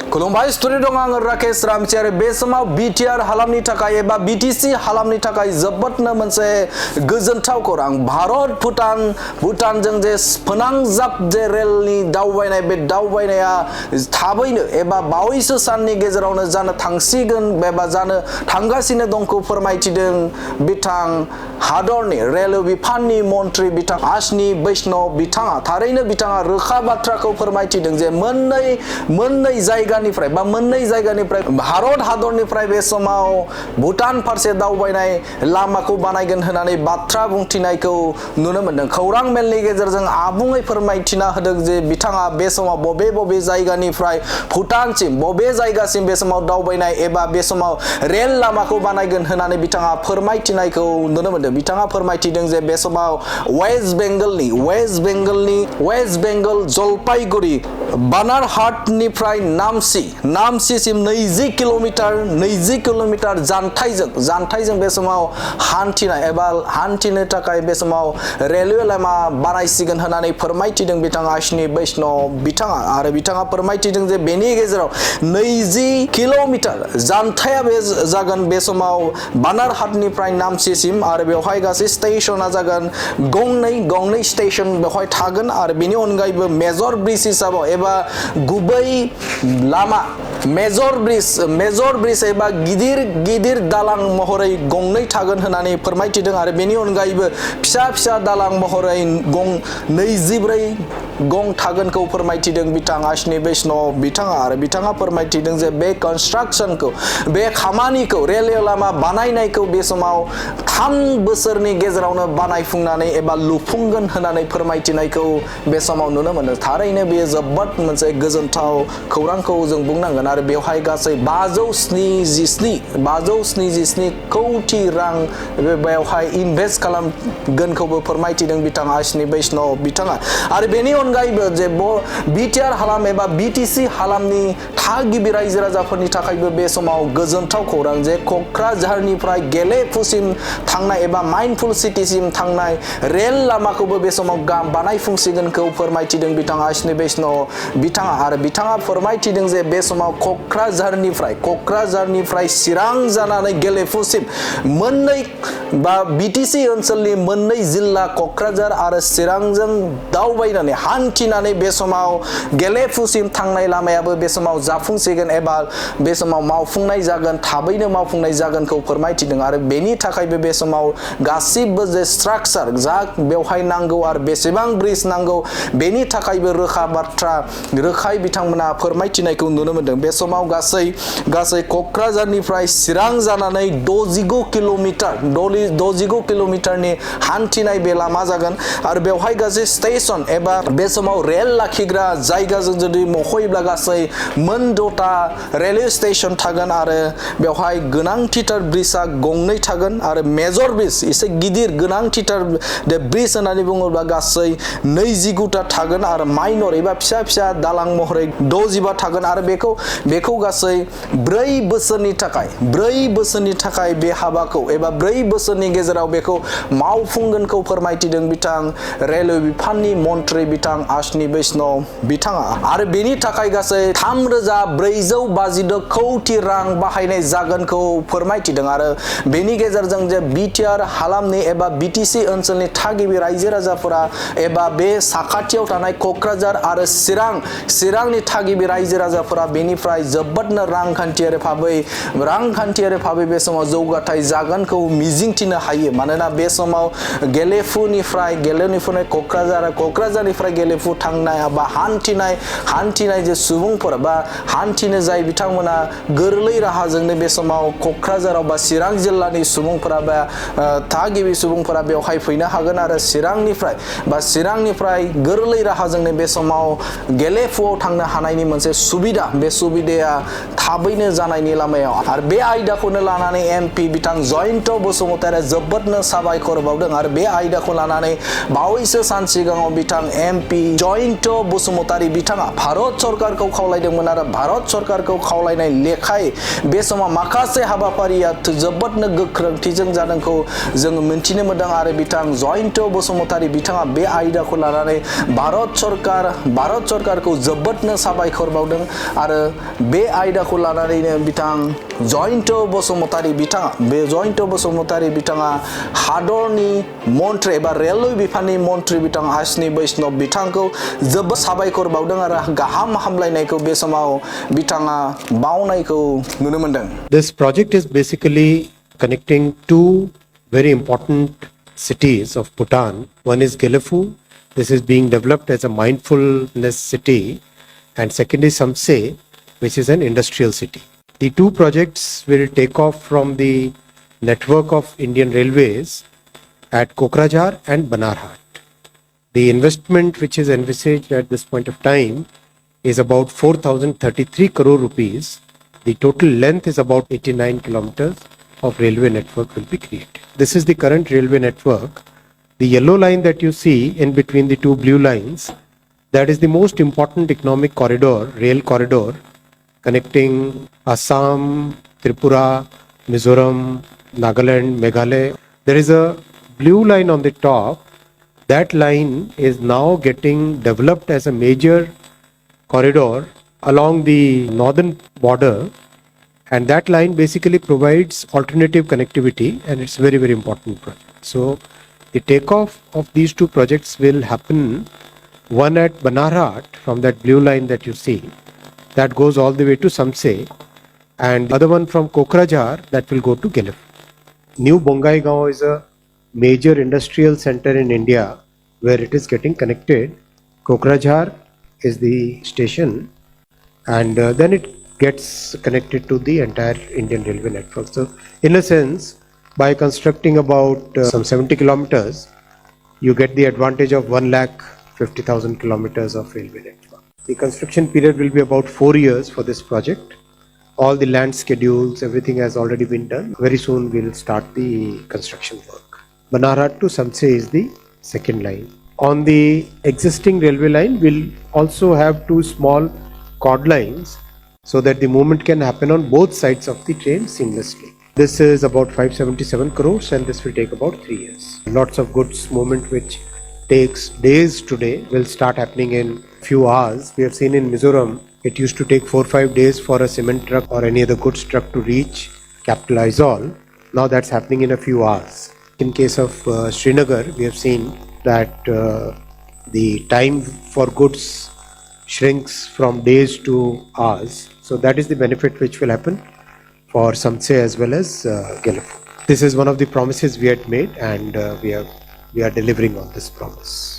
खुलुमबाय स्टुडिअ दं आं राकेश रामसियारि बे समाव बिटिआर हालामनि थाखाय एबा बिटिसि हालामनि थाखाय जोबोदनो मोनसे गोजोनथाव खौरां भारत भुटानजों जे फोनांजाब जे रेलनि दावबायनाय बे दावबायनाया थाबैनो एबा बावैसो साननि गेजेरावनो जानो थांसिगोन एबा जानो थांगासिनो दंखौ फोरमायथिदों बिथां हादरनि रेल बिफाननि मन्त्रि बिथां आश्विनी वैष्णव बिथाङा थारैनो बिथाङा रोखा बाथ्राखौ फोरमायथिदों जे मोननै जायगानिफ्राय भारत हादरनिफ्राय बे समाव भुटान फारसे दावबायनाय लामाखौ बानायगोन होननानै बाथ्रा बुंथिनायखौ नुनो मोनदों खौरां मेलनि गेजेरजों आबुङै फोरमायथिना होदों जे बिथाङा बे समाव बबे जायगानिफ्राय भुटानसिम बबे जायगासिम बे समाव दावबायनाय एबा बे समाव रेल लामाखौ बानायगोन होननानै बिथाङा फोरमायथिनायखौ नुनो मोनदों बिथाङा फोरमायथिदों जे बे समाव वेस्ट बेंगल जलपाइगुरि बानारहाटनिफ्राय नामसिसिम 20 किलोमिटार जानथाइजों बे समाव हान्थिनो थाखाय बे समाव रेलवे लामा बानायसिगोन होननानै फोरमायथिदों बिथां आश्विनी वैष्णव बिथाङा आरो बिथाङा फोरमायथिदों जे बेनि गेजेराव 20 किलोमिटार जानथाया बे जागोन बे समाव बानारहाटनिफ्राय नामसिसिम आरो बेवहाय गासै स्टेशना जागोन गंनै स्टेशन बेवहाय थागोन आरो बेनि अनगायैबो मेजर ब्रिज हिसाबाव एबा गुबै लामा मेजर ब्रिज एबा गिदिर दालां महरै गंनै थागोन होननानै फोरमायथिदों आरो बेनि अनगायैबो फिसा दालां महरै 24 गं थागोनखौ फोरमायथिदों बिथां आश्विनी वैष्णव बिथाङा आरो बिथाङा फोरमायथिदों जे बे कन्स्ट्राक्शनखौ बे खामानिखौ रेल लामा बानायनायखौ बे समाव 3 बोसोरनि गेजेरावनो बानायफुंनानै एबा लुफुंगोन होननानै फोरमायथिनायखौ बे समाव नुनो मोनो थारैनो बेयो जोबोद मोनसे गोजोनथाव खौरांखौ जों बुंनांगोन आरो बेवहाय गासै 577 कौटि रां बेवहाय इनभेस्ट खालामगोनखौबो फोरमायथिदों बिथां आश्विनी वैष्णव बिथाङा आरो बेनि अनगायैबो जे बिटिआर हालाम एबा बिटिसि हालामनि थागिबि रायजो राजाफोरनि थाखायबो बे समाव गोजोनथाव खौरां जे क'क्राझारनिफ्राय गेलेफुसिम थांनाय एबा माइन्डफुल सिटिसिम थांनाय रेल लामाखौबो बे समाव बानायफुंसिगोनखौ फोरमायथिदों बिथां आश्विनी वैष्णव बिथाङा आरो बिथाङा फोरमायथिदों जे बे समाव क'क्राझारनिफ्राय चिरां जानानै गेलेफुसिम मोननै बा बिटिसि ओनसोलनि मोननै जिल्ला क'क्राझार आरो चिरांजों दावबायनानै हान्थिनानै बे समाव गेलेफुसिम थांनाय लामायाबो बे समाव जाफुंसिगोन एबा बे समाव मावफुंनाय जागोन थाबैनो मावफुंनाय जागोनखौ फोरमायथिदों आरो बेनि थाखायबो बे समाव गासिबो जे स्ट्राक्चार जा बेवहाय नांगौ आरो बेसेबां ब्रिज नांगौ बेनि थाखायबो रोखायै बिथांमोना फोरमायथिनायखौ नुनो मोनदों बे समाव गासै क'क्राझारनिफ्राय चिरां जानानै 69 किलोमिटारनि हान्थिनाय बे लामा जागोन आरो बेवहाय गासै स्टेशन एबा बे समाव रेल लाखिग्रा जायगाजों जुदि मख'योब्ला गासै मोन 6टा रेलवे स्टेशन थागोन आरो बेवहाय गोनांथिथार ब्रिजआ गंनै थागोन आरो मेजर ब्रिज एसे गिदिर गोनांथिथार ब्रिज होननानै बुङोब्ला गासै 29टा थागोन आरो माइनर एबा फिसा दालां महरै 65 थागोन आरो बेखौ गासै 4 बोसोरनि थाखाय बे हाबाखौ एबा 4 बोसोरनि गेजेराव बेखौ मावफुंगोनखौ फोरमायथिदों बिथां रेलवे बिफाननि मन्त्रि बिथां आश्विनी वैष्णव बिथाङा आरो बेनि थाखाय गासै 3452 कौटि रां बाहायनाय जागोनखौ फोरमायथिदों आरो बेनि गेजेरजों जे बिटिआर हालामनि एबा बिटिसि ओनसोलनि थागिबि रायजो राजाफोरा एबा बे साखाथियाव थानाय क'क्राझार आरो चिरांनि थागिबि रायजो राजाफोरा बेनिफ्राय जोबोदनो रांखान्थियारि भाबै बे समाव जौगाथाय जागोनखौ मिजिंथिनो हायो मानोना बे समाव गेलेफुनिफ्राय क'क्राझारनिफ्राय गेलेफु थांनाय बा हान्थिनाय जे सुबुंफोर बा हान्थिनो जाय बिथांमोना गोरलै राहाजोंनो बे समाव क'क्राझाराव बा चिरां जिल्लानि सुबुंफोरा बा थागिबि सुबुंफोरा बेवहाय फैनो हागोन आरो चिरांनिफ्राय गोरलै राहाजोंनो बे समाव गेलेफुआव थांनो हानायनि मोनसे बे सुबिदाया थाबैनो जानायनि लामायाव आरो बे आयदाखौनो लानानै एमपि बिथां जयन्त बसुमतारिया जोबोदनो साबायखर बावदों आरो बे आयदाखौ लानानै बावैसो सान सिगाङाव बिथां एमपि जयन्त बसुमतारि बिथाङा भारत सरकारखौ खावलायदोंमोन आरो भारत सरकारखौ खावलायनाय लेखायै बे समाव माखासे हाबाफारिया जोबोदनो गोख्रोंथिजों जादोंखौ जों मिन्थिनो मोनदों आरो बिथां जयन्त बसुमतारि बिथाङा बे आयदाखौ लानानै भारत सरकारखौ जोबोदनो साबायखर बावदों आरो बे आयदाखौ लानानैनो बिथां जयन्त बसुमतारी बिथाङा बे जयन्त बसुमतारी बिथाङा हादरनि मन्त्रि एबा रेलवे बिफाननि मन्त्रि बिथां आशिनी बैष्णव बिथांखौ जोबोद साबायखर बावदों आरो गाहाम हामलायनायखौ बे समाव बिथाङा बावनायखौ नुनो मोनदों. This project is basically connecting two very important cities of Bhutan. One is Gelaphu. This is being developed as a mindfulness city, and second is Samse, which is an industrial city. The two projects will take off from the network of Indian Railways at Kokrajhar and Banarhat. The investment which is envisaged at this point of time is about 4,033 crore rupees. The total length is about 89 kilometers of railway network will be created. This is the current railway network. The yellow line that you see in between the two blue lines, that is the most important economic corridor, rail corridor, connecting Assam, Tripura, Mizoram, Nagaland, Meghalaya. There is a blue line on the top. That line is now getting developed as a major corridor along the northern border, and that line basically provides alternative connectivity, and it's very, very important project. So the takeoff of these two projects will happen, one at Banarhat from that blue line that you see, that goes all the way to Samse, and the other one from Kokrajhar that will go to Gelaphu. New Bongaigaon is a major industrial center in India where it is getting connected. Kokrajhar is the station, and then it gets connected to the entire Indian railway network. So in a sense, by constructing about some 70 kilometers, you get the advantage of 1,50,000 kilometers of railway network. The construction period will be about 4 years for this project. All the land schedules, everything has already been done. Very soon we'll start the construction work. Banarhat to Samse is the second line. On the existing railway line, we'll also have two small cord lines so that the movement can happen on both sides of the train seamlessly. This is about 577 crores and this will take about 3 years. Lots of goods movement which takes days today will start happening in few hours. We have seen in Mizoram, it used to take 4-5 days for a cement truck or any other goods truck to reach capital Aizawl. Now that's happening in a few hours. In case of Srinagar, we have seen that the time for goods shrinks from days to hours. So that is the benefit which will happen for Samse as well as Gelaphu. This is one of the promises we had made, and we are delivering on this promise.